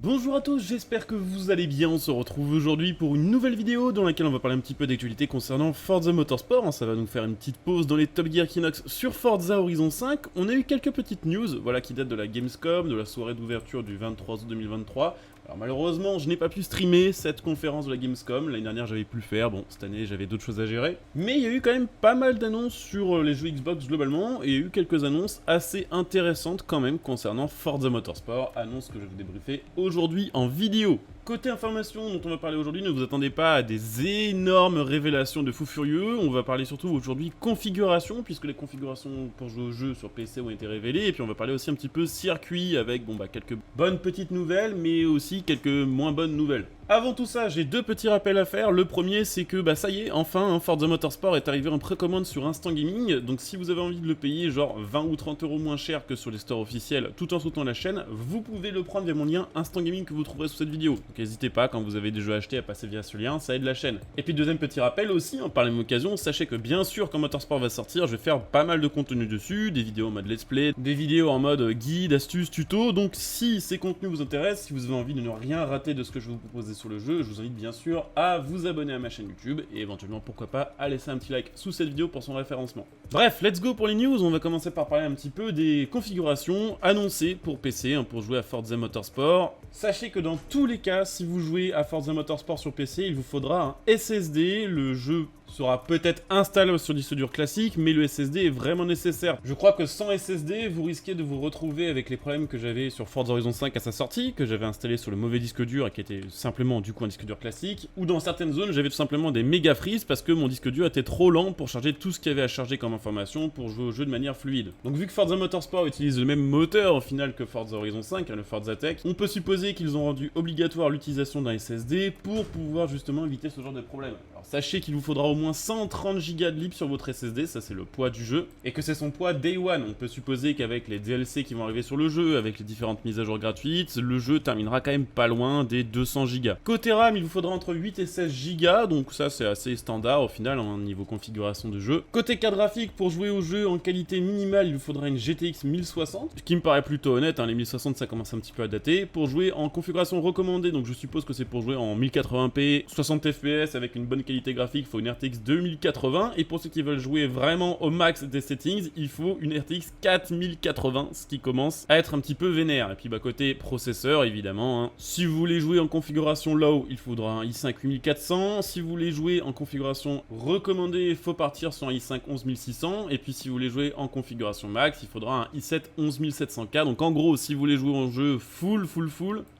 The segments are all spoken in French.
Bonjour à tous, j'espère que vous allez bien. On se retrouve aujourd'hui pour une nouvelle vidéo dans laquelle on va parler un petit peu d'actualité concernant Forza Motorsport. Ça va nous faire une petite pause dans les Top Gear Kinox sur Forza Horizon 5. On a eu quelques petites news, voilà, qui datent de la Gamescom, de la soirée d'ouverture du 23 août 2023. Alors malheureusement, je n'ai pas pu streamer cette conférence de la Gamescom. L'année dernière, j'avais pu le faire. Bon, cette année, j'avais d'autres choses à gérer. Mais il y a eu quand même pas mal d'annonces sur les jeux Xbox globalement, et il y a eu quelques annonces assez intéressantes quand même concernant Forza Motorsport. Annonces que je vais vous débriefer aujourd'hui en vidéo. Côté information dont on va parler aujourd'hui, ne vous attendez pas à des énormes révélations de fous furieux. On va parler surtout aujourd'hui configuration, puisque les configurations pour jouer au jeu sur PC ont été révélées. Et puis on va parler aussi un petit peu circuit avec quelques bonnes petites nouvelles, mais aussi quelques moins bonnes nouvelles. Avant tout ça, j'ai deux petits rappels à faire. Le premier, c'est que ça y est, enfin, Forza Motorsport est arrivé en précommande sur Instant Gaming. Donc si vous avez envie de le payer genre 20 ou 30 € moins cher que sur les stores officiels, tout en soutenant la chaîne, vous pouvez le prendre via mon lien Instant Gaming que vous trouverez sous cette vidéo. Donc n'hésitez pas, quand vous avez des jeux achetés, à passer via ce lien, ça aide la chaîne. Et puis deuxième petit rappel aussi, par la même occasion, sachez que bien sûr, quand Motorsport va sortir, je vais faire pas mal de contenu dessus, des vidéos en mode let's play, des vidéos en mode guide, astuces, tuto. Donc si ces contenus vous intéressent, si vous avez envie de ne rien rater de ce que je vais vous proposer sur le jeu, je vous invite bien sûr à vous abonner à ma chaîne YouTube et éventuellement pourquoi pas à laisser un petit like sous cette vidéo pour son référencement. Bref, let's go pour les news. On va commencer par parler un petit peu des configurations annoncées pour PC, pour jouer à Forza Motorsport. Sachez que dans tous les cas, si vous jouez à Forza Motorsport sur PC, il vous faudra un SSD. Le jeu sera peut-être installable sur disque dur classique, mais le SSD est vraiment nécessaire. Je crois que sans SSD, vous risquez de vous retrouver avec les problèmes que j'avais sur Forza Horizon 5 à sa sortie, que j'avais installé sur le mauvais disque dur et qui était simplement du coup un disque dur classique, ou dans certaines zones, j'avais tout simplement des méga freeze parce que mon disque dur était trop lent pour charger tout ce qu'il y avait à charger comme information pour jouer au jeu de manière fluide. Donc vu que Forza Motorsport utilise le même moteur au final que Forza Horizon 5, le Forza Tech, on peut supposer qu'ils ont rendu obligatoire l'utilisation d'un SSD pour pouvoir justement éviter ce genre de problème. Alors sachez qu'il vous faudra au moins 130 Go de libre sur votre SSD, ça c'est le poids du jeu, et que c'est son poids Day One. On peut supposer qu'avec les DLC qui vont arriver sur le jeu, avec les différentes mises à jour gratuites, le jeu terminera quand même pas loin des 200 Go. Côté RAM, il vous faudra entre 8 et 16 Go, donc ça c'est assez standard au final en niveau configuration de jeu. Côté carte graphique, pour jouer au jeu en qualité minimale, il vous faudra une GTX 1060, ce qui me paraît plutôt honnête, les 1060 ça commence un petit peu à dater. Pour jouer en configuration recommandée, donc je suppose que c'est pour jouer en 1080p, 60 fps avec une bonne qualité graphique, il faut une RTX 2080, et pour ceux qui veulent jouer vraiment au max des settings, il faut une RTX 4080, ce qui commence à être un petit peu vénère. Et puis côté processeur évidemment, si vous voulez jouer en configuration low, il faudra un i5 8400, si vous voulez jouer en configuration recommandée, il faut partir sur un i5 11600, et puis si vous voulez jouer en configuration max, il faudra un i7 11700K. Donc en gros, si vous voulez jouer en jeu full,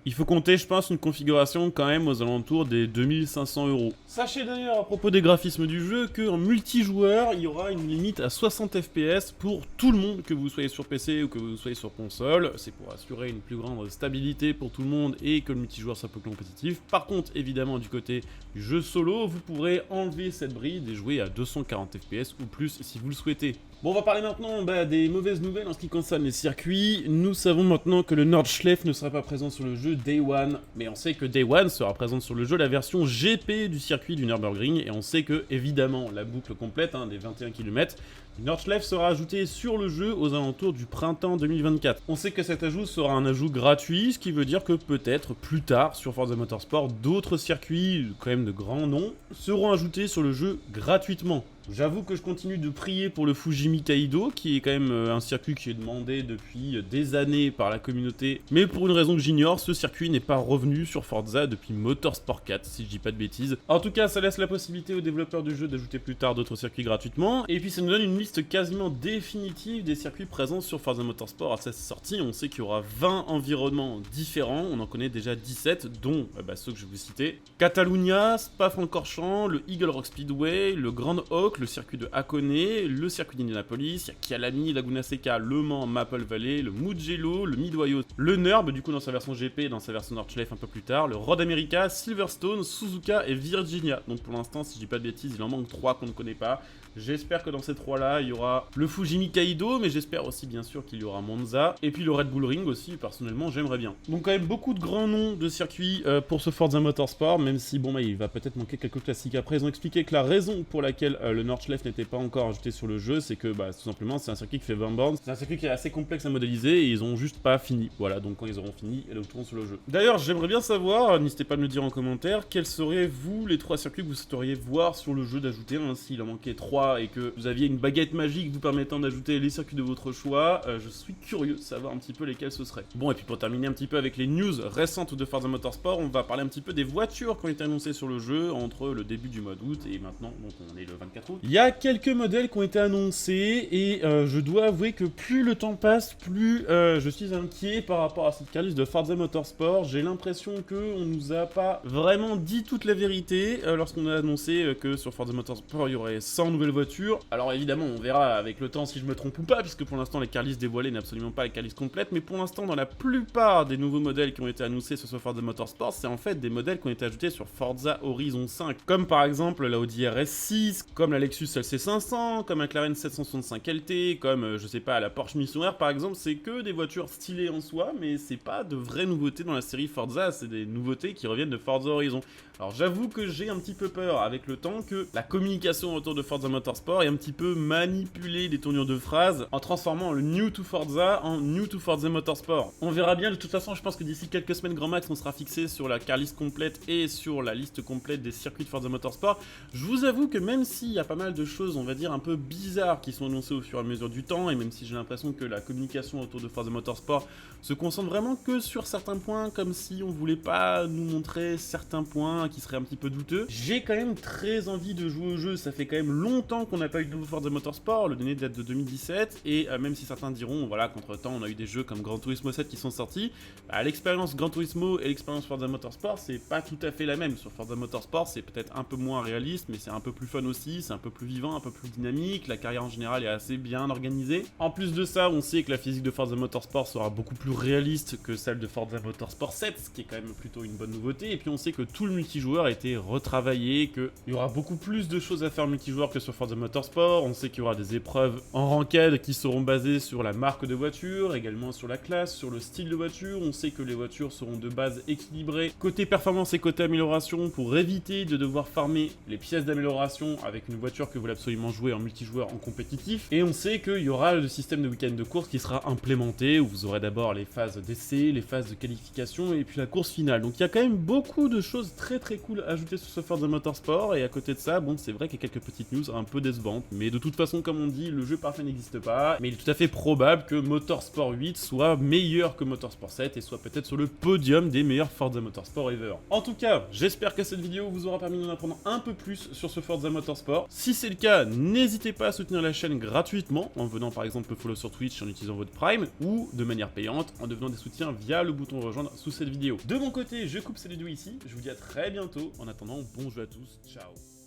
il faut compter, je pense, une configuration quand même aux alentours des 2500 €. Sachez d'ailleurs à propos des graphismes du jeu qu'en multijoueur, il y aura une limite à 60 fps pour tout le monde, que vous soyez sur PC ou que vous soyez sur console. C'est pour assurer une plus grande stabilité pour tout le monde et que le multijoueur soit peu compétitif. Par contre, évidemment, du côté du jeu solo, vous pourrez enlever cette bride et jouer à 240 fps ou plus si vous le souhaitez. Bon, on va parler maintenant des mauvaises nouvelles en ce qui concerne les circuits. Nous savons maintenant que le Nordschleife ne sera pas présent sur le jeu Day One, mais on sait que Day One sera présente sur le jeu la version GP du circuit du Nürburgring, et on sait que, évidemment, la boucle complète des 21 km du Nordschleife sera ajoutée sur le jeu aux alentours du printemps 2024. On sait que cet ajout sera un ajout gratuit, ce qui veut dire que peut-être plus tard sur Forza Motorsport, d'autres circuits, quand même de grands noms, seront ajoutés sur le jeu gratuitement. J'avoue que je continue de prier pour le Fujimi Kaido, qui est quand même un circuit qui est demandé depuis des années par la communauté. Mais pour une raison que j'ignore, ce circuit n'est pas revenu sur Forza depuis Motorsport 4, si je dis pas de bêtises. En tout cas, ça laisse la possibilité aux développeurs du jeu d'ajouter plus tard d'autres circuits gratuitement. Et puis ça nous donne une liste quasiment définitive des circuits présents sur Forza Motorsport à sa sortie. On sait qu'il y aura 20 environnements différents, on en connaît déjà 17, dont ceux que je vais vous citer. Catalunya, Spa-Francorchamps, le Eagle Rock Speedway, le Grand Hawk, le circuit de Hakone, le circuit d'Indianapolis, il y a Kyalami, Laguna Seca, Le Mans, Maple Valley, le Mugello, le Mid-Ohio, le NURB, du coup dans sa version GP et dans sa version Nordschleife un peu plus tard, le Road America, Silverstone, Suzuka et Virginia. Donc pour l'instant, si je dis pas de bêtises, il en manque 3 qu'on ne connaît pas. J'espère que dans ces 3-là, il y aura le Fujimi Kaido, mais j'espère aussi bien sûr qu'il y aura Monza, et puis le Red Bull Ring aussi, personnellement j'aimerais bien. Donc quand même beaucoup de grands noms de circuits pour ce Forza Motorsport, même si bon bah il va peut-être manquer quelques classiques. Après ils ont expliqué que la raison pour laquelle le Nordschleife n'était pas encore ajouté sur le jeu, c'est que bah tout simplement c'est un circuit qui fait 20 bornes, c'est un circuit qui est assez complexe à modéliser, et ils ont juste pas fini. Voilà, donc quand ils auront fini, ils le retournent sur le jeu. D'ailleurs j'aimerais bien savoir, n'hésitez pas à me le dire en commentaire, quels seraient vous les 3 circuits que vous souhaiteriez voir sur le jeu d'ajouter, hein, s'il en manquait 3 et que vous aviez une baguette magique vous permettant d'ajouter les circuits de votre choix, je suis curieux de savoir un petit peu lesquels ce seraient. Bon, et puis pour terminer un petit peu avec les news récentes de Forza Motorsport, on va parler un petit peu des voitures qui ont été annoncées sur le jeu entre le début du mois d'août et maintenant, donc on est le 24 août. Il y a quelques modèles qui ont été annoncés et je dois avouer que plus le temps passe, plus je suis inquiet par rapport à cette carliste de Forza Motorsport. J'ai l'impression qu'on nous a pas vraiment dit toute la vérité lorsqu'on a annoncé que sur Forza Motorsport il y aurait 100 nouvelles voitures. Alors évidemment on verra avec le temps si je me trompe ou pas, puisque pour l'instant les carlistes dévoilées n'est absolument pas les carlistes complètes, mais pour l'instant dans la plupart des nouveaux modèles qui ont été annoncés sur ce Forza Motorsport, c'est en fait des modèles qui ont été ajoutés sur Forza Horizon 5, comme par exemple la Audi RS6, comme la Lexus LC500, comme un McLaren 765 LT, comme je sais pas la Porsche Mission R par exemple. C'est que des voitures stylées en soi, mais c'est pas de vraies nouveautés dans la série Forza, c'est des nouveautés qui reviennent de Forza Horizon. Alors j'avoue que j'ai un petit peu peur avec le temps que la communication autour de Forza Motorsport ait un petit peu manipulé les tournures de phrases en transformant le New to Forza en New to Forza Motorsport. On verra bien, de toute façon je pense que d'ici quelques semaines grand max on sera fixé sur la car list complète et sur la liste complète des circuits de Forza Motorsport. Je vous avoue que même s'il y a pas mal de choses on va dire un peu bizarres qui sont annoncées au fur et à mesure du temps, et même si j'ai l'impression que la communication autour de Forza Motorsport se concentre vraiment que sur certains points, comme si on voulait pas nous montrer certains points qui seraient un petit peu douteux, j'ai quand même très envie de jouer au jeu. Ça fait quand même longtemps qu'on n'a pas eu de nouveau Forza Motorsport, le dernier date de 2017, et même si certains diront, voilà, qu'entre-temps on a eu des jeux comme Gran Turismo 7 qui sont sortis, bah, l'expérience Gran Turismo et l'expérience Forza Motorsport c'est pas tout à fait la même. Sur Forza Motorsport c'est peut-être un peu moins réaliste, mais c'est un peu plus fun aussi, c'est un peu plus vivant, un peu plus dynamique, la carrière en général est assez bien organisée. En plus de ça, on sait que la physique de Forza Motorsport sera beaucoup plus réaliste que celle de Forza Motorsport 7, ce qui est quand même plutôt une bonne nouveauté, et puis on sait que tout le multijoueur a été retravaillé, qu'il y aura beaucoup plus de choses à faire multijoueur que sur Forza Motorsport. On sait qu'il y aura des épreuves en ranked qui seront basées sur la marque de voiture, également sur la classe, sur le style de voiture. On sait que les voitures seront de base équilibrées côté performance et côté amélioration pour éviter de devoir farmer les pièces d'amélioration avec une voiture que vous voulez absolument jouer en multijoueur en compétitif. Et on sait qu'il y aura le système de week-end de course qui sera implémenté, où vous aurez d'abord les phases d'essai, les phases de qualification et puis la course finale. Donc il y a quand même beaucoup de choses très cool ajoutées sur ce Forza Motorsport, et à côté de ça, bon, c'est vrai qu'il y a quelques petites news un peu décevantes, mais de toute façon, comme on dit, le jeu parfait n'existe pas, mais il est tout à fait probable que Motorsport 8 soit meilleur que Motorsport 7 et soit peut-être sur le podium des meilleurs Forza Motorsport ever. En tout cas, j'espère que cette vidéo vous aura permis d'en apprendre un peu plus sur ce Forza Motorsport. Si c'est le cas, n'hésitez pas à soutenir la chaîne gratuitement en venant par exemple me follow sur Twitch en utilisant votre Prime, ou de manière payante en devenant des soutiens via le bouton rejoindre sous cette vidéo. De mon côté, je coupe cette vidéo ici, je vous dis à très bientôt. En attendant, bon jeu à tous, ciao.